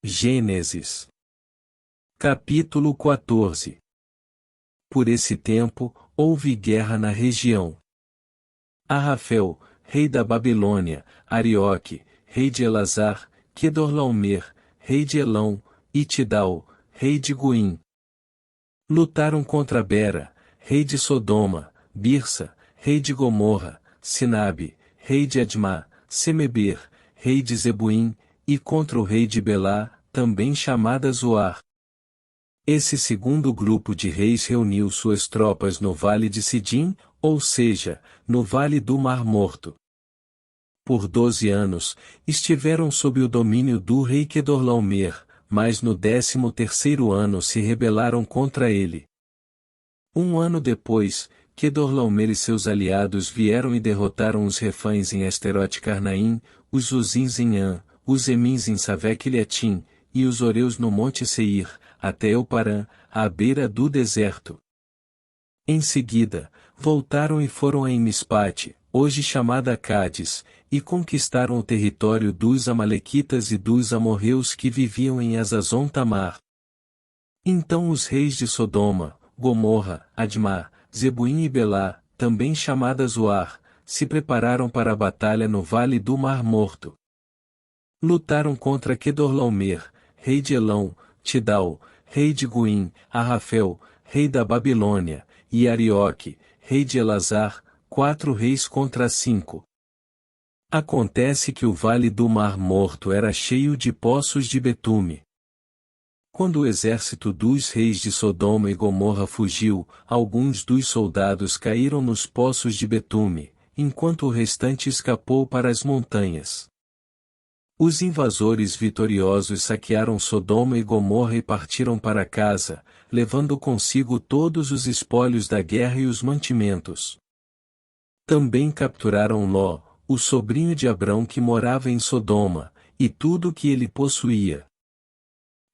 Gênesis. Capítulo 14. Por esse tempo, houve guerra na região. Arrafel, rei da Babilônia, Arioque, rei de Elazar, Quedorlaomer, rei de Elão, e Tidal, rei de Goim. Lutaram contra Bera, rei de Sodoma, Birsa, rei de Gomorra, Sinabe, rei de Admá, Semeber, rei de Zebuim, e contra o rei de Belá, também chamada Zoar. Esse segundo grupo de reis reuniu suas tropas no vale de Sidim, ou seja, no vale do Mar Morto. Por 12 anos, estiveram sob o domínio do rei Quedorlaomer, mas no 13º ano se rebelaram contra ele. Um ano depois, Quedorlaomer e seus aliados vieram e derrotaram os refães em Asterote-Carnaim, os Uzins em An, os Emins em Savec-Liatim, e os Oreus no Monte Seir, até Euparã, à beira do deserto. Em seguida, voltaram e foram a Mispate, hoje chamada Cádiz, e conquistaram o território dos Amalequitas e dos amorreus que viviam em Hazazon Tamar. Então os reis de Sodoma, Gomorra, Admá, Zebuim e Belá, também chamada Zoar, se prepararam para a batalha no vale do Mar Morto. Lutaram contra Quedorlaomer, rei de Elão, Tidal, rei de Goim, Arrafel, rei da Babilônia, e Arioque, rei de Elazar, 4 reis contra 5. Acontece que o vale do Mar Morto era cheio de poços de betume. Quando o exército dos reis de Sodoma e Gomorra fugiu, alguns dos soldados caíram nos poços de betume, enquanto o restante escapou para as montanhas. Os invasores vitoriosos saquearam Sodoma e Gomorra e partiram para casa, levando consigo todos os espólios da guerra e os mantimentos. Também capturaram Ló, o sobrinho de Abrão que morava em Sodoma, e tudo o que ele possuía.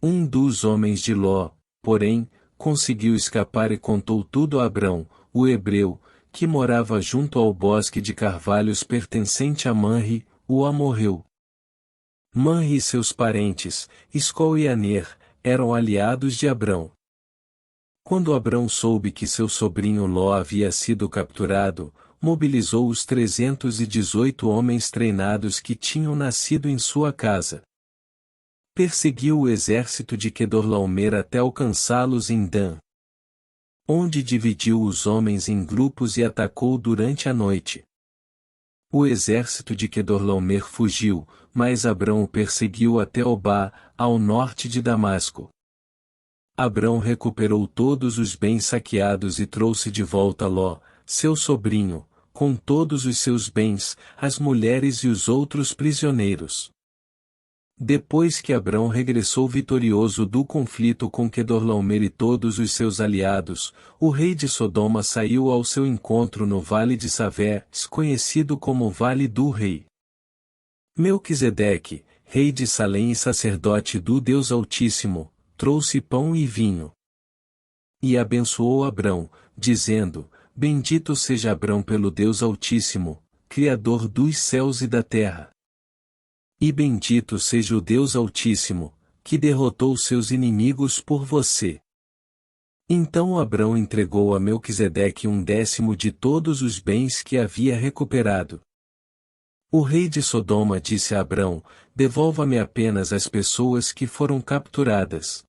Um dos homens de Ló, porém, conseguiu escapar e contou tudo a Abrão, o hebreu, que morava junto ao bosque de carvalhos pertencente a Manre, o amorreu. Manre e seus parentes, Escol e Aner, eram aliados de Abrão. Quando Abrão soube que seu sobrinho Ló havia sido capturado, mobilizou os 318 homens treinados que tinham nascido em sua casa. Perseguiu o exército de Quedorlaomer até alcançá-los em Dan, onde dividiu os homens em grupos e atacou durante a noite. O exército de Quedorlaomer fugiu, mas Abrão o perseguiu até Obá, ao norte de Damasco. Abrão recuperou todos os bens saqueados e trouxe de volta Ló, seu sobrinho, com todos os seus bens, as mulheres e os outros prisioneiros. Depois que Abrão regressou vitorioso do conflito com Quedorlaomer e todos os seus aliados, o rei de Sodoma saiu ao seu encontro no vale de Savés, conhecido como Vale do Rei. Melquisedeque, rei de Salém e sacerdote do Deus Altíssimo, trouxe pão e vinho. E abençoou Abrão, dizendo: Bendito seja Abrão pelo Deus Altíssimo, Criador dos céus e da terra. E bendito seja o Deus Altíssimo, que derrotou seus inimigos por você. Então Abrão entregou a Melquisedeque 1/10 de todos os bens que havia recuperado. O rei de Sodoma disse a Abrão: Devolva-me apenas as pessoas que foram capturadas.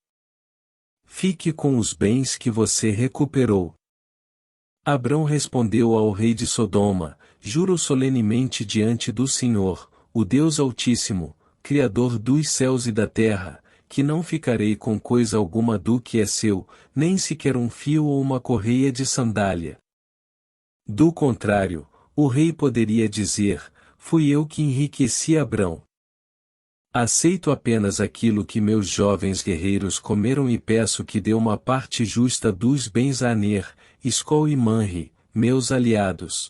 Fique com os bens que você recuperou. Abrão respondeu ao rei de Sodoma: Juro solenemente diante do Senhor, o Deus Altíssimo, Criador dos céus e da terra, que não ficarei com coisa alguma do que é seu, nem sequer um fio ou uma correia de sandália. Do contrário, o rei poderia dizer: Fui eu que enriqueci Abrão. Aceito apenas aquilo que meus jovens guerreiros comeram e peço que dê uma parte justa dos bens a Aner, Escol e Manre, meus aliados.